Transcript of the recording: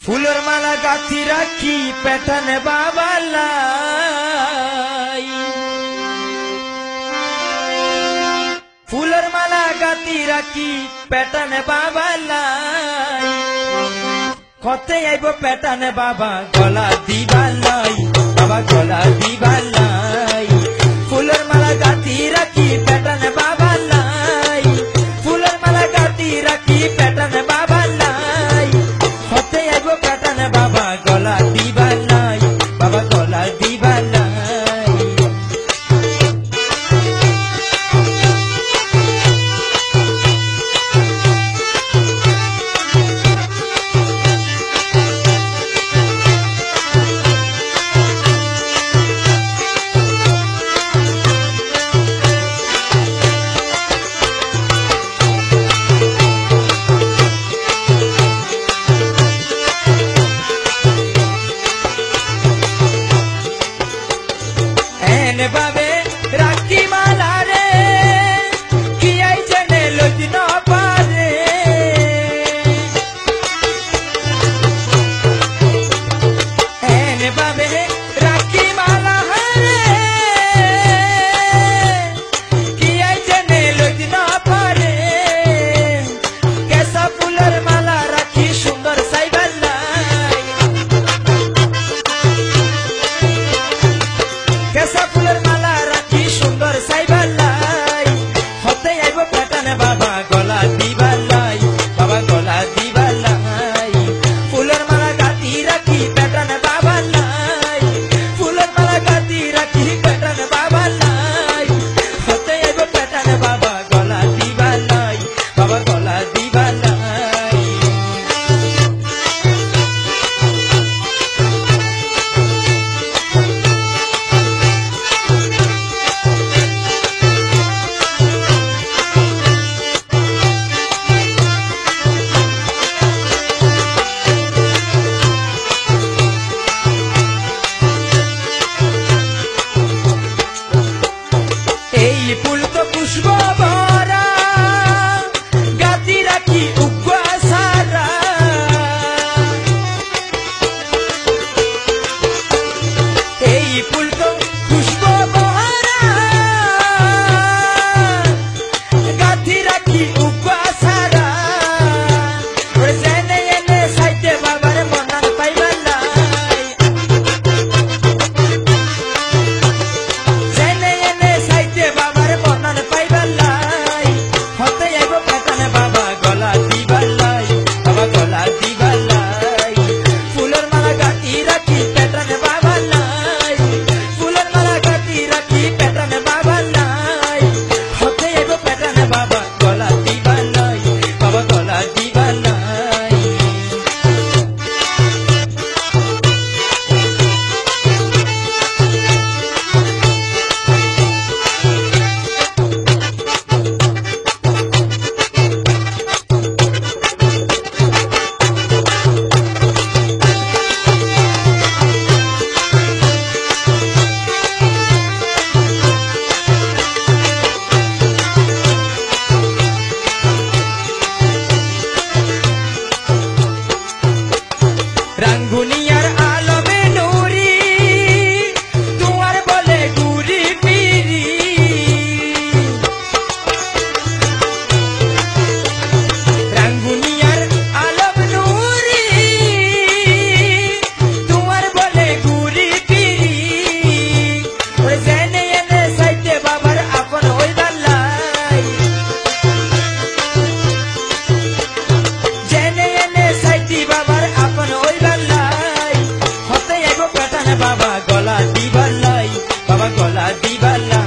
ফুলের মালা গাঁথি রাখি পেটানে বাবালাই, ফুলের মালা গাঁথি রাখি পেটানে বাবালাই, কতে আইব পেটানে বাবা গলা দিবালাই, বাবা গলা দিবালাই। ফুলের মালা গাঁথি রাখি পেটানে বাবালাই, ফুলের মালা গাঁথি রাখি পেটানে বাবালাই, কতে আইব পেটানে বাবা গলা দিবালাই, বাবা গলা দিবালাই। বাবে রাখি মালা রে কি আই জেনে লজ না পারে, এনে বাবে রাখি মালা রে কি আই জেনে লজ না পারে, কেসা ফুলের মালা রাখি সুন্দর সাইবালাই, কেসা ফুলের মালা রাখি সুন্দর সাইবালাই, হতে আইব পেটানে বাবা গলা দিবালাই, বাবা গলা দিবালাই। ফুলের মালা গাঁথি রাখি পেটানে বাবালাই, ফুলের মালা গাঁথি রাখি পেটানে বাবালাই, হতে আইব পেটানে বাবা গলা দিবালাই, বাবা গলা দিবালাই। এই ফুল তো পুষ্প ভরা গাঁথি রাখি উগ্র সারা, এই ফুল তো পুষ্প ভরা গাঁথি রাখি উগ্র সারা, জেনে এনে সাইতে বাবার মনার পাইবালাই, জেনে এনে সাইতে বাবার মনার পাইবালাই, হতে আইব পেটানে বাবা গলা দিবালাই, বাবা গলা দিবালাই। ফুলের মালা গাঁথি রাখি পেটানে বাবালাই, ফুলের মালা গাঁথি রাখি পেটানে বাবালাই, হতে আইব পেটানে বাবা গলা দিবালাই, বাবা গলা দিবালাই। রাঙ্গুনিয়ার আলমে নুরি তোমার বলে গুরি পিরি, রাঙ্গুনিয়ার আলম নুরি তোমার বলে গুরি পিরি, জেনে এনে সাইতে বাবার আপন হইবালাই, জেনে এনে সাইতে বাবার আপন হইবালাই, হতে আইব পেটানে বাবা গলা দিবালাই, বাবা গলা দিবালাই।